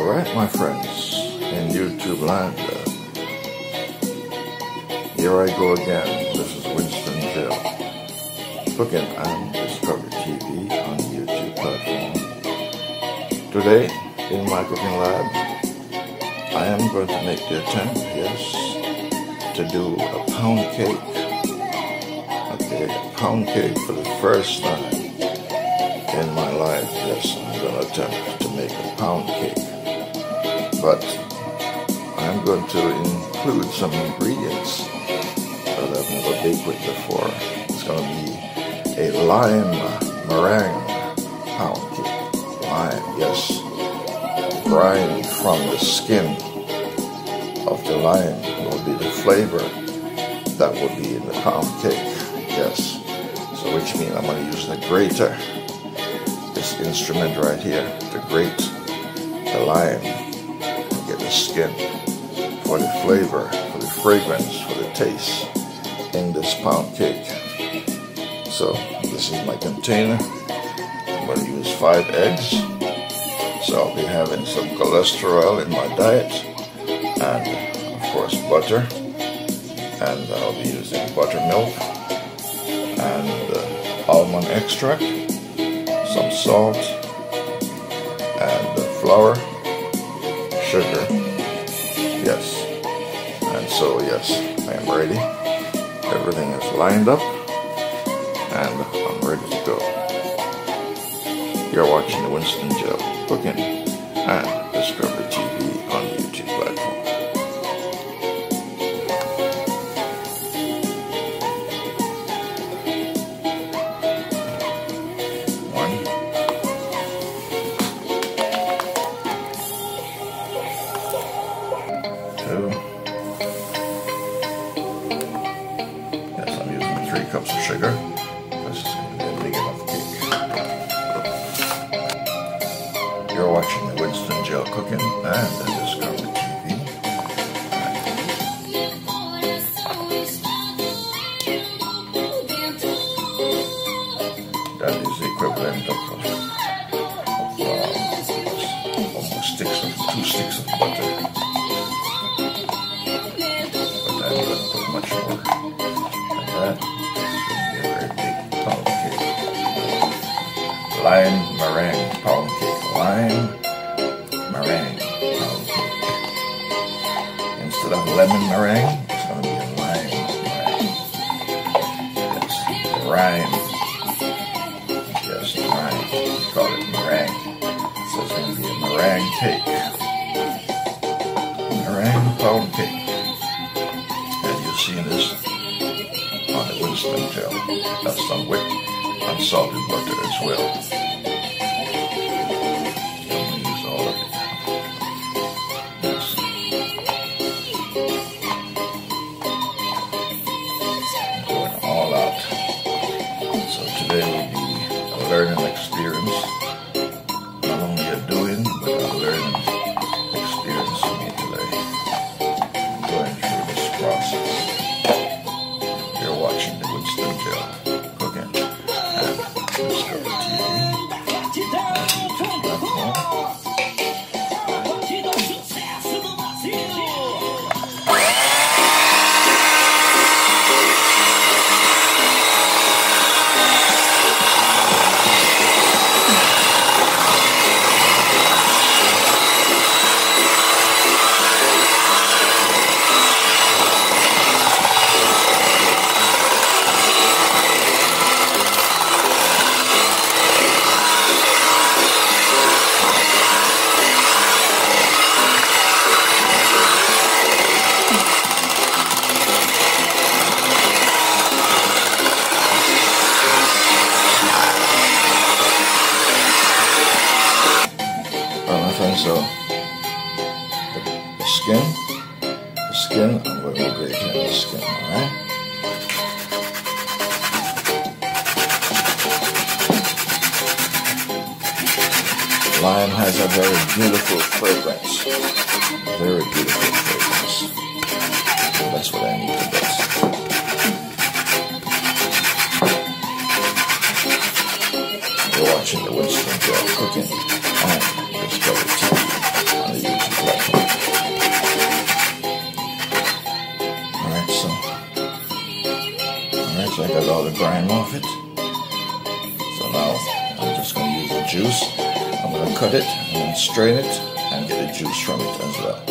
Alright, my friends in YouTube land, here I go again. This is Winston Gel Cooking and Discovery TV on the YouTube platform. Today, in my cooking lab, I am going to make the attempt, yes, to do a pound cake. Okay, a pound cake for the first time in my life. Yes, I'm going to attempt to make a pound cake. But I'm going to include some ingredients that I've never baked with before. It's going to be a lime meringue pound cake. Lime, yes. Brine from the skin of the lime will be the flavor that will be in the pound cake. Yes. So which means I'm going to use the grater. This instrument right here to grate the lime. Get the skin for the flavor, for the fragrance, for the taste in this pound cake. So this is my container. I'm going to use 5 eggs. So I'll be having some cholesterol in my diet, and of course butter, and I'll be using buttermilk and almond extract, some salt, and flour, sugar. Yes. And so yes, I am ready. Everything is lined up and I'm ready to go. You're watching the Winston Gel Cooking and Discovery TV on the YouTube platform. Yes, I'm using 3 cups of sugar. This is going to be a big enough cake. You're watching the Winston Gel Cooking and the Discovery TV. That is the equivalent of almost 2 sticks of butter. Much more than that. It's going to be a very big pound cake. Lime meringue pound cake. Lime meringue pound cake. Instead of lemon meringue, it's going to be a lime meringue. Yes, brine. Yes, brine. We call it meringue. So it's going to be a meringue cake. Meringue pound cake. Seeing this on the Winston Gel. That's some with unsalted butter as well. I'm going to use all of it. Yes. I'm going all out. So today will be a learning experience. Not only a doing, but a learning experience for me today. I'm going through this process. Watching the Winston Gel Cooking and Discovery TV on YouTube platform. So the skin, I'm going to grate in the skin, alright? Lime has a very beautiful fragrance. Very beautiful fragrance. So that's what I need to best. You're watching the WinstonGeLCooking and DiscoveryTV on the got all the grime off it. So now I'm just going to use the juice. I'm going to cut it and then strain it and get the juice from it as well.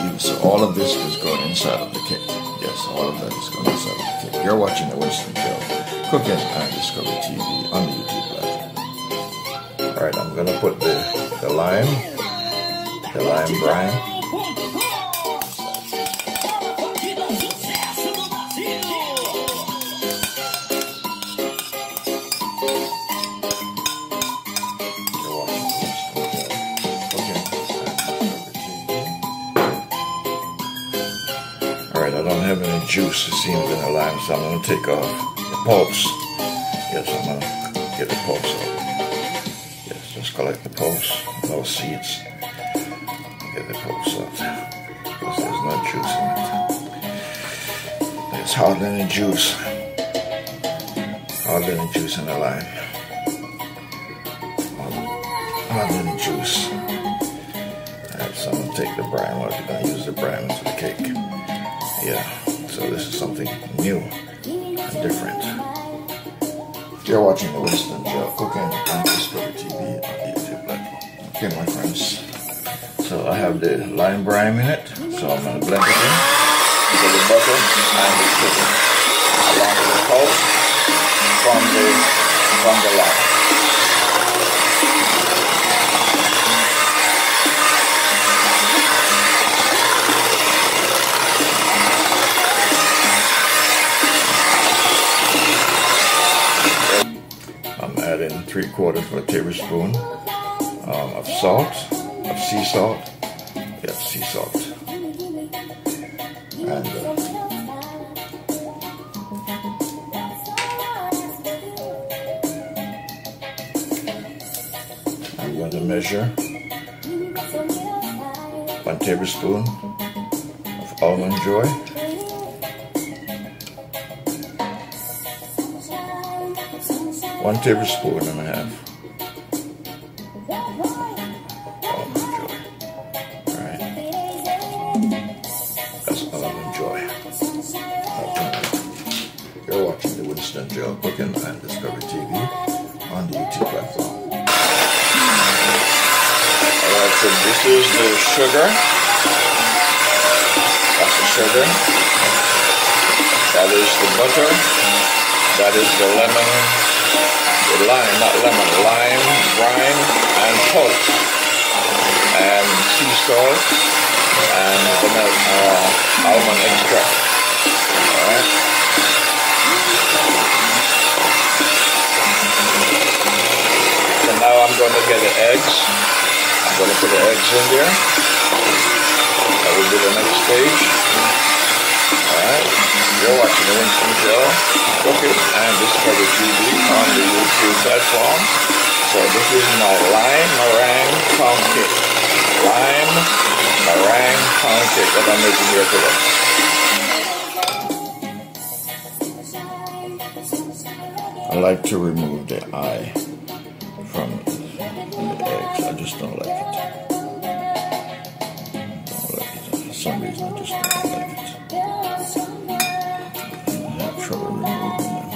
And so all of this is going inside of the cake. Yes, all of that is going inside of the cake. You're watching the Winston Gel Cooking and Discovery TV on the YouTube platform. Alright, I'm going to put the Lime-Brined. Alright, I don't have any juice, it seems, in the lime, so I'm going to take off the pulps. Yes, I'm going to get the pulps off. Yes, just collect the pulps, no seeds. Get the pulps off, because there's no juice in it. There's hardly any juice. Hardly any juice in the lime. Hardly any juice. Alright, so I'm going to take the brine. We're going to use the brine into the cake. Yeah, so this is something new and different. You're watching the Winston Gel Cooking and Discovery TV on the YouTube platform. Okay, my friends. So I have the lime brine in it, so I'm going to blend it in. So the butter and the sugar, along with the pulp from the lime. I'm adding 3/4 of a tablespoon of salt, of sea salt. Yeah, sea salt. And I'm going to measure 1 tablespoon of almond joy. 1 tablespoon and a half almond joy. Alright. That's almond joy. Okay. You're watching the Winston Gel Cooking and Discovery TV on the YouTube platform. Alright, so this is the sugar. That's the sugar. That is the butter. That is the lemon. Lime, not lemon, lime, brine, and pulps, and sea salt, and almond extract. Alright. So now I'm going to get the eggs. I'm going to put the eggs in there. That will be the next stage. Alright. You're watching the Winston Gel Cooking and Discovery TV on the YouTube platform. So this is my lime meringue pound cake. Lime meringue pound cake that I'm making here today. I like to remove the eye from the eggs. I just don't like it. For some reason, I just don't like it. Trouble removing them.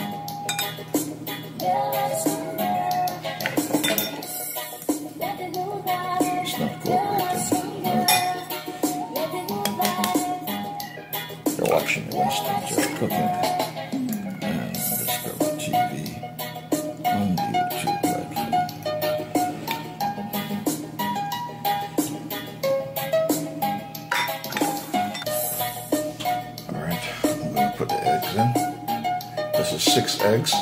It's not cooperating. You're watching the Winston Gel Cooking and Discovery TV on the YouTube platform. Alright, I'm going to put the eggs in. This is 6 eggs.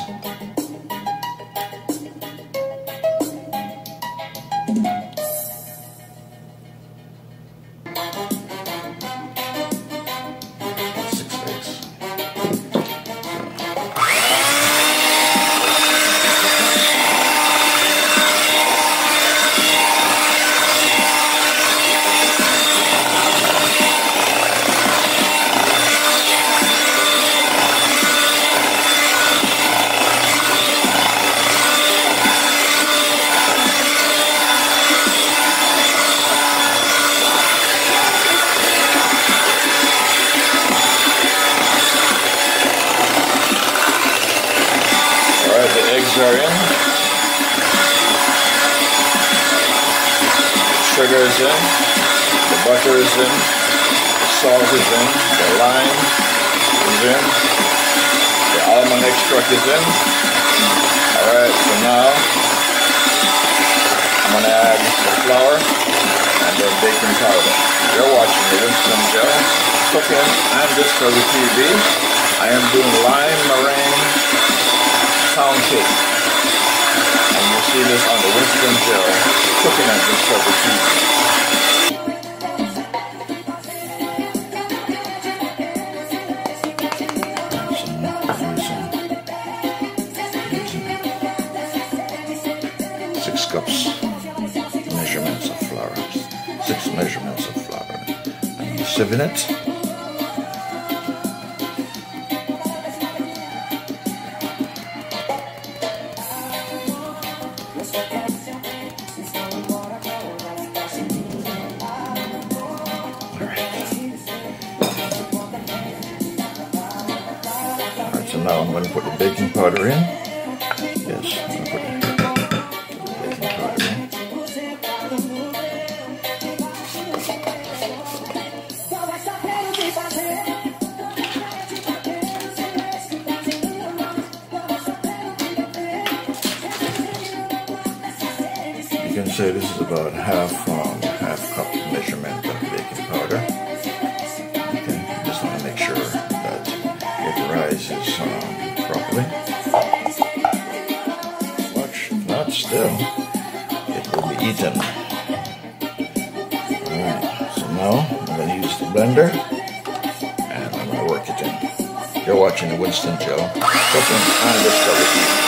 are in. The sugar is in. The butter is in. The salt is in. The lime is in. The almond extract is in. Alright, so now I'm going to add the flour and the baking powder. You're watching the Winston Gel Cooking and Discovery TV. I am doing lime meringue pound cake. And you'll see this on the Winston Gel Cooking and Discovery TV. Measurements of flour. 6 measurements of flour. And sieving it. Alright, so now I'm going to put the baking powder in. Yes, I'm going to put the baking powder in. You can say this is about half cup measurement of baking powder. Okay, just want to make sure that it rises properly. Watch, if not still, it will be eaten. Alright, so now I'm going to use the blender and I'm going to work it in. You're watching the Winston Gel Cooking and Discovery TV.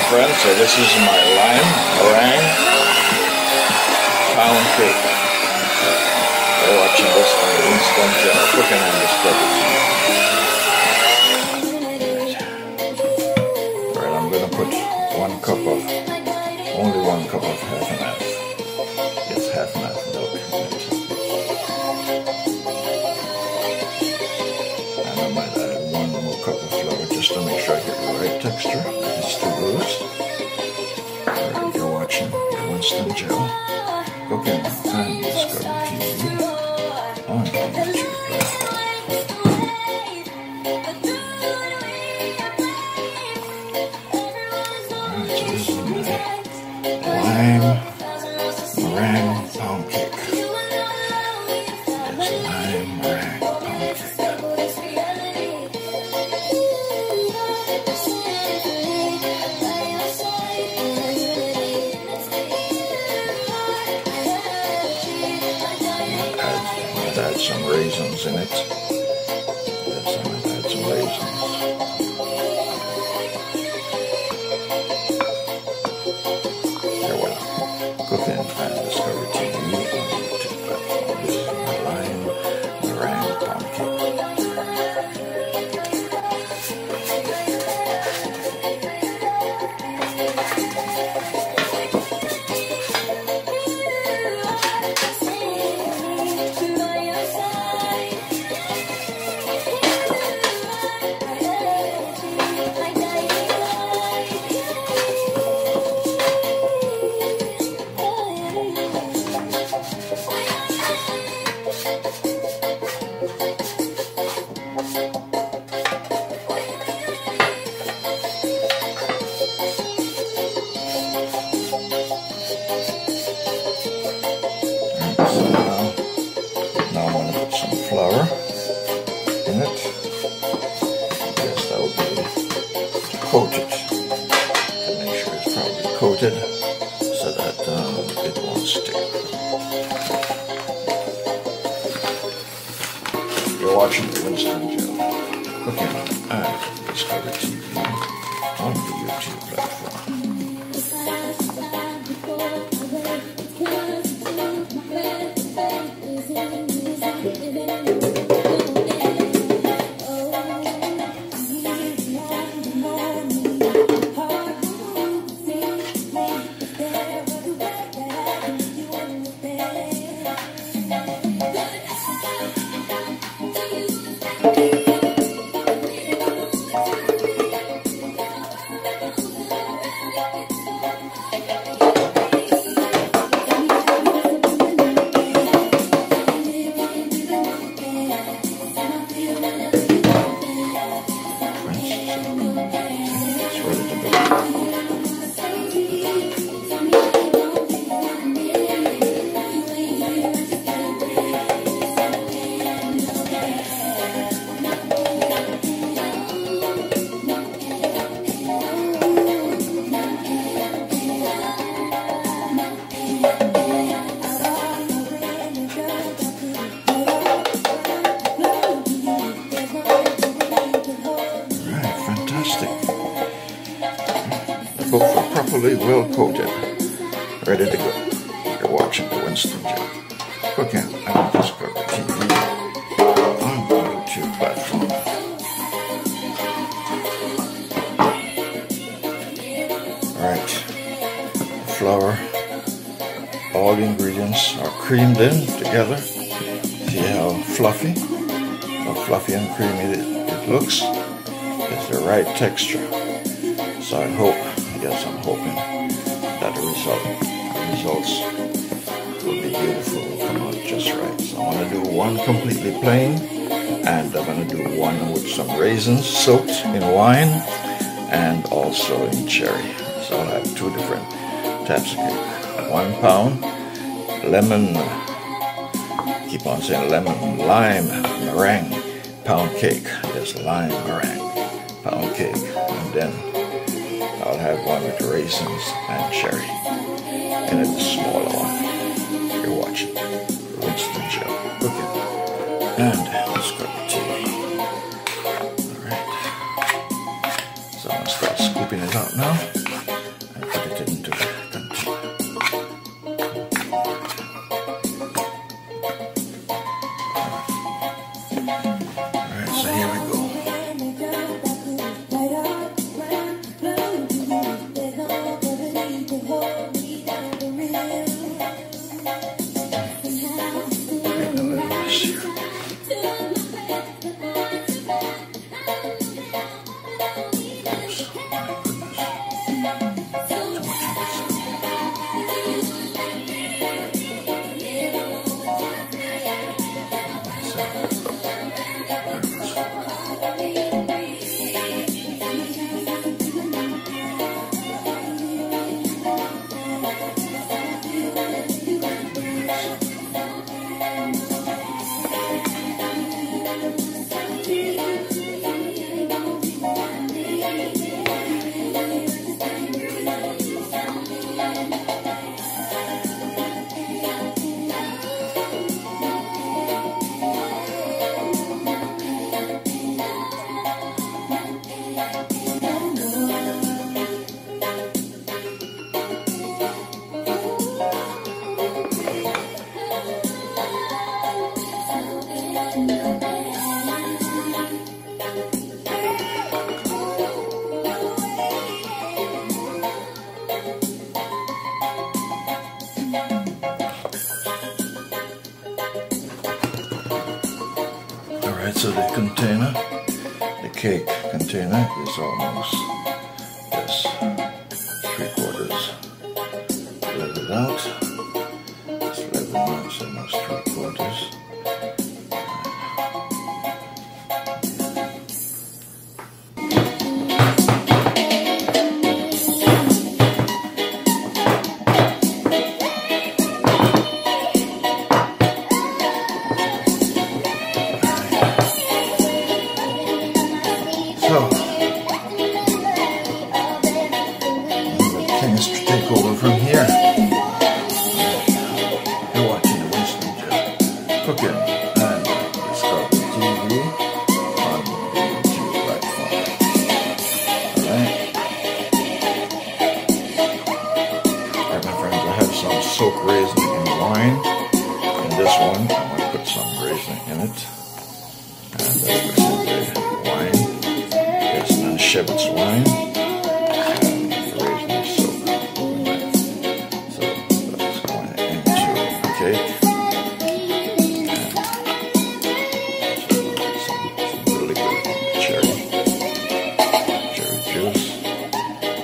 Friends, so this is my lime meringue pound cake. You're watching this on the Winston Gel Cooking and Discovery TV. Alright, I'm going to put only one cup of half and half. Yes, half and half milk in it. And I might add 1 more cup of flour just to make sure I get the right texture. It's too loose. Alright, you're watching the Winston Gel Cooking and Discovery TV on the YouTube platform. Alright, so this is my lime meringue pound cake. It's lime meringue pound cake. Add some raisins in it. Yes, I'm going to add some raisins. Here we are. Cooking and Discovery TV on the YouTube platform. This is my lime meringue pound cake. Flour in it. Yes, that will be coated to make sure it's properly coated so that it won't stick. You're watching the WinstonGeLCooking and Discovery TV on the YouTube platform. cooked or properly well coated. Ready to go. You're watching the Winston Gel Cooking and Discovery TV on the YouTube platform. Alright, flour. All the ingredients are creamed in together. See how fluffy and creamy it looks? It's the right texture. So I'm hoping that the results will be beautiful, will come out just right. So I'm going to do one completely plain, and I'm going to do one with some raisins soaked in wine and also in cherry. So I'll have two different types of cake. 1 pound lemon, keep on saying lemon, lime meringue pound cake. Yes, lime meringue pound cake. And then I'll have one with raisins and cherry. And it's a smaller one. You're watching Winston Gel Cooking and Discovery TV. Alright. So I'm going to start scooping it out now and put it into the container. Alright, so here we go. Alright, so the container, the cake container is almost, yes, 3/4 leveled out. It's leveled out, it's almost 3/4. So, things to take over from here. You're watching the Winston Gel Cooking and Discovery TV on the YouTube platform. Alright. Alright, my friends, I have some soaked raisin in wine. In this one, I'm going to put some raisin in it. And this is the wine. Shepherd's wine, and the raisin soak. So that's going into the cake. And some really good cherry juice.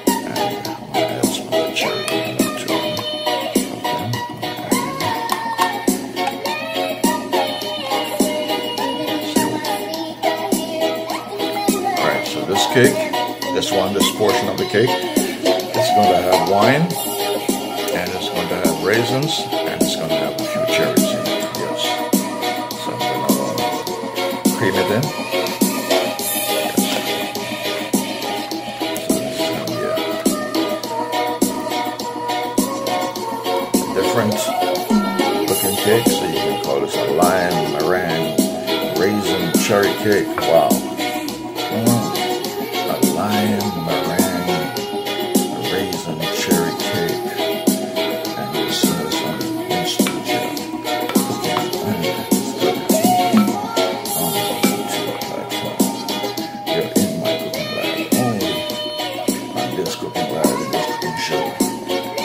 And I'm going to add some of the cherry to it. Alright, so this cake, this portion of the cake, it's going to have wine, and it's going to have raisins, and it's going to have a few cherries in it, yes. So I'm going to cream it in. Yes. So this is going to be a different looking cake, so you can call this a lime meringue raisin cherry cake. Wow. A lime meringue this cooking lab, in this cooking show,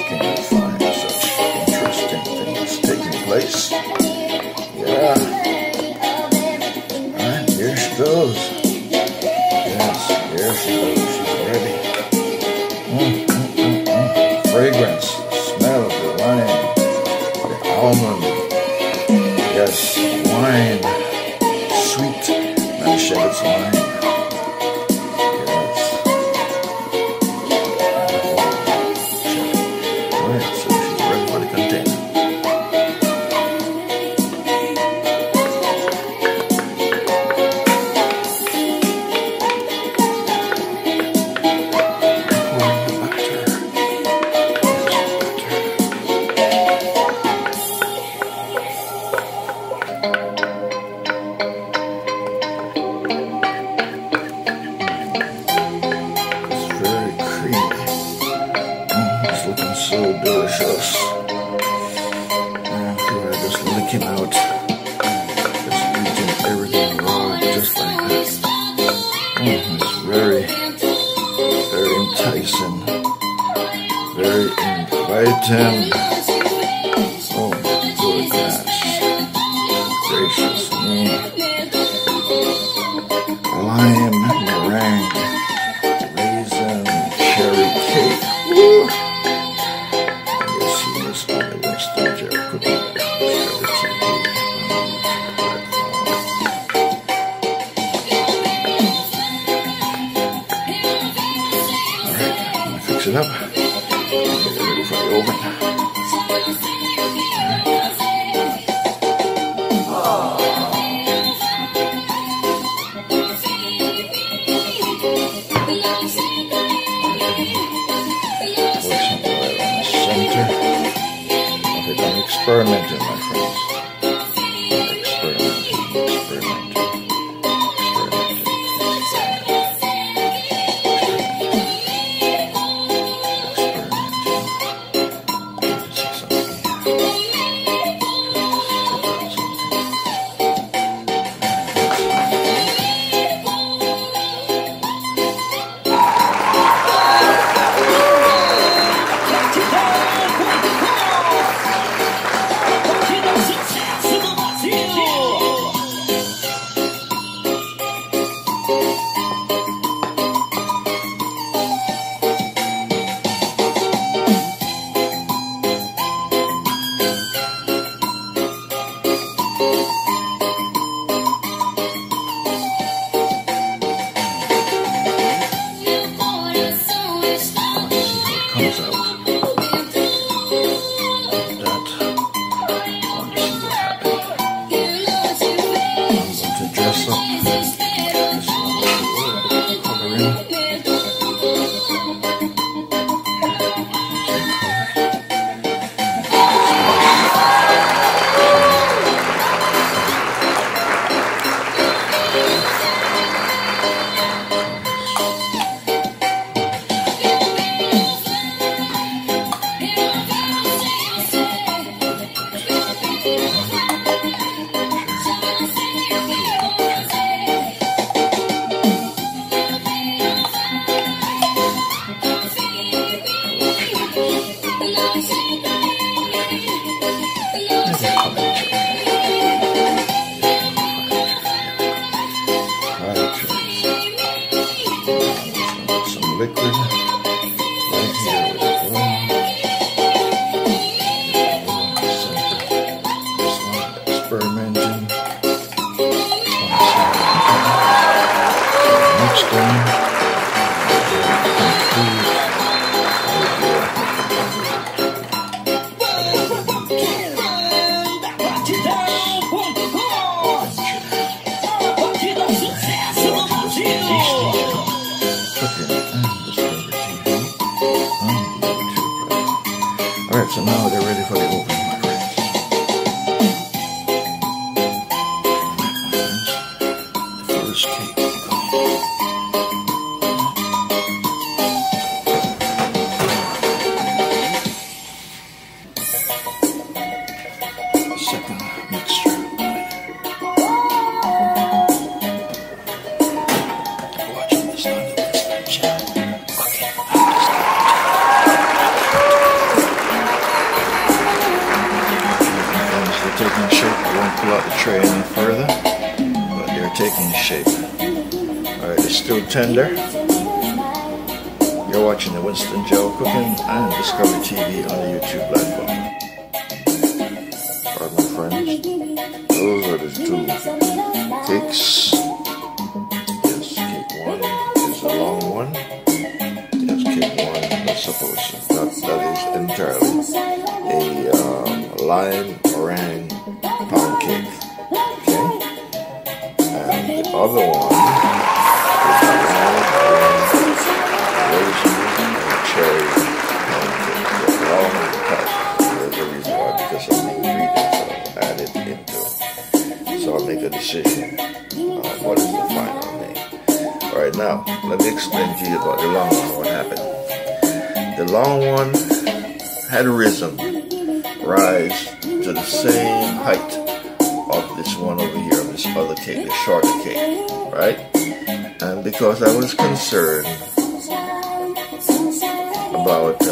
can you find such interesting things taking place? Yeah. Alright, here she goes. Yes, here she goes. She's ready. Fragrance, the smell of the lime, the almond. Yes, wine, sweet. Now shed its wine. So delicious. And we're just licking out, just eating everything raw, just like that. It's very, very enticing, very inviting. Oh my goodness, gracious me. Lime-Brined raisin cherry cake. Woo! Fix it up. Get it ready for the oven. I'm experimenting, my friends. Experimenting. Liquid right here with the oil. This one, experimenting. Next one, Alright, so now they're ready for the oven, my friends. The first cake. Second mixture. Watching this on the pull out the tray any further, but they're taking shape. Alright, it's still tender. You're watching the Winston Gel Cooking and Discovery TV on the YouTube platform. Alright, my friends, those are the two cakes. Yes, cake one is a long one. Yes, cake one, that's supposed to. That is entirely a lime-meringue pound cake. Okay? And the other one is a lime-meringue raisins and cherry pound cake. They're long cuts. There's a reason why, because of the ingredients that I've added into it. So I'll make a decision on what is the final name. Alright, now, let me explain to you about the long one, what happened. The long one had rise to the same height of this one over here, of this other cake, the shorter cake, right? And because I was concerned about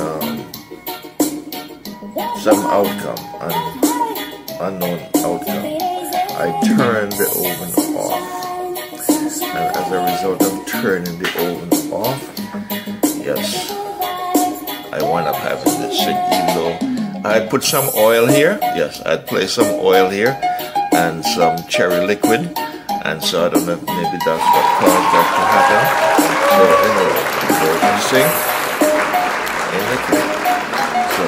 some outcome, an unknown outcome, I turned the oven off. And as a result of turning the oven off, yes, I wound up having this shake, even though I put some oil here. Yes, I'd place some oil here and some cherry liquid, and so I don't know if maybe that's what caused that to happen. So anyway, you can see in the cake. So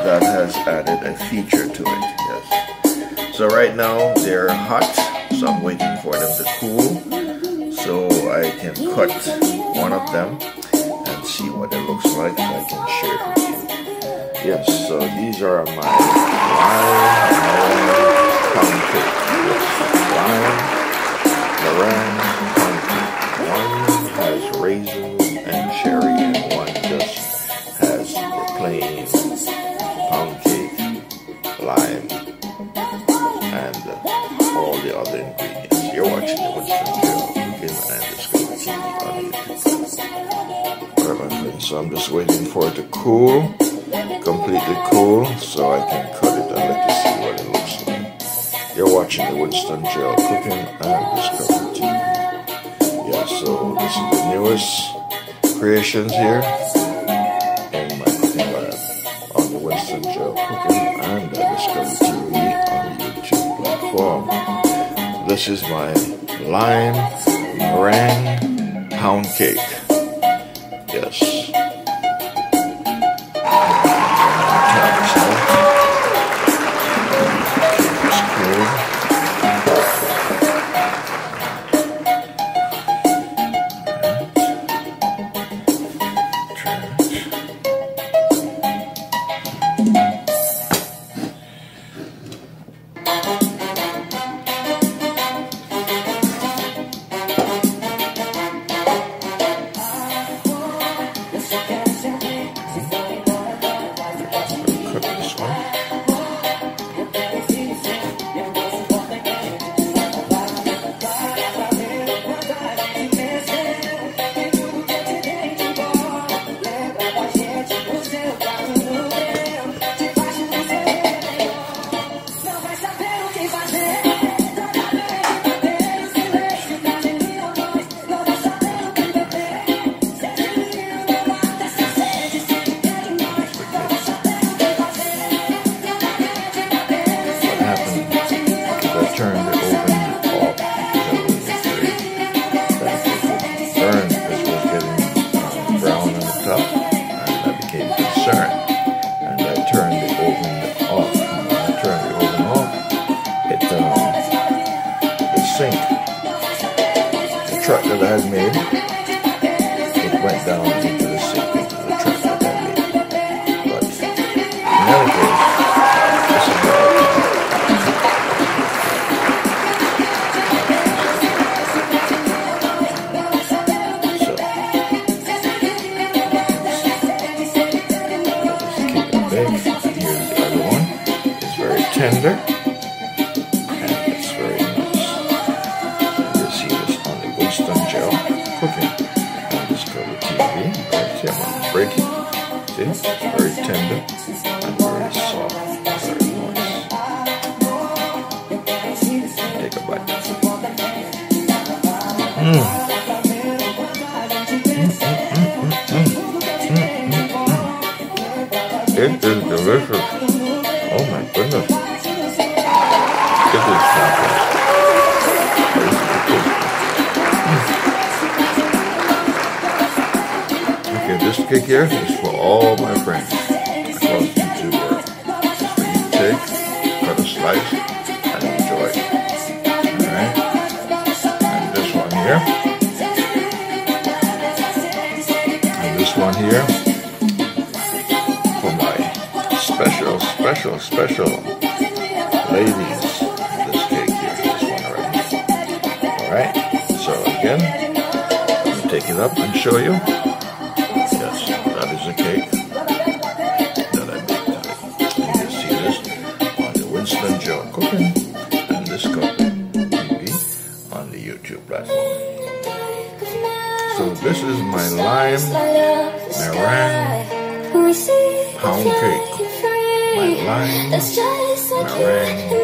that has added a feature to it. Yes. So right now they're hot, so I'm waiting for them to cool so I can cut one of them and see what it looks like, so I can share it with you. Yes, so these are my lime-meringue pound cake. Lime-meringue pound cake. One has raisins and cherry, and one just has the plain pound cake, lime, and all the other ingredients. You're watching the WinstonGeLCooking and Discovery TV on YouTube. Alright, my friends, so I'm just waiting for it to cool, completely cool, so I can cut it and let you see what it looks like. You're watching the WinstonGeLCooking and Discovery TV. Yeah, so this is the newest creations here in my cooking lab on the WinstonGeLCooking and Discovery TV on the YouTube platform. This is my lime-meringue pound cake. Yes. Truck that I had made, it went down into the sink, into the truck that I made. But in any case, this is what So, this is cake and bake. Here's the other one. It's very tender. WinstonGeLCooking and Discovery TV. Right here, I'm going to break it. See? Very tender and very soft. Very moist. It is delicious. Oh my goodness. It is fantastic. Okay, this cake here is for all my friends across YouTube world. It's for you to take, cut a slice, and enjoy. Alright? And this one here. And this one here for my special ladies. This cake here, this one right here. Alright? So again, let me take it up and show you. Yes, that is a cake that I baked today. You can see this on the WinstonGeLCooking&DiscoveryTV on the YouTube platform. So this is my lime meringue pound cake. My lime meringue pound cake.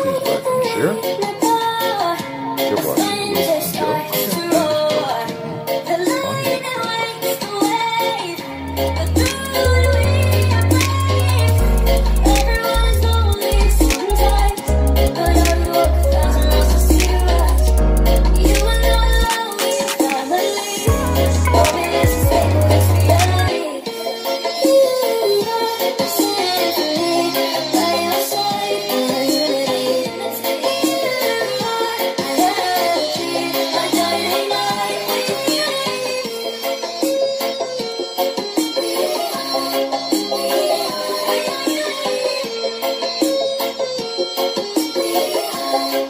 Please like and share. You're watching With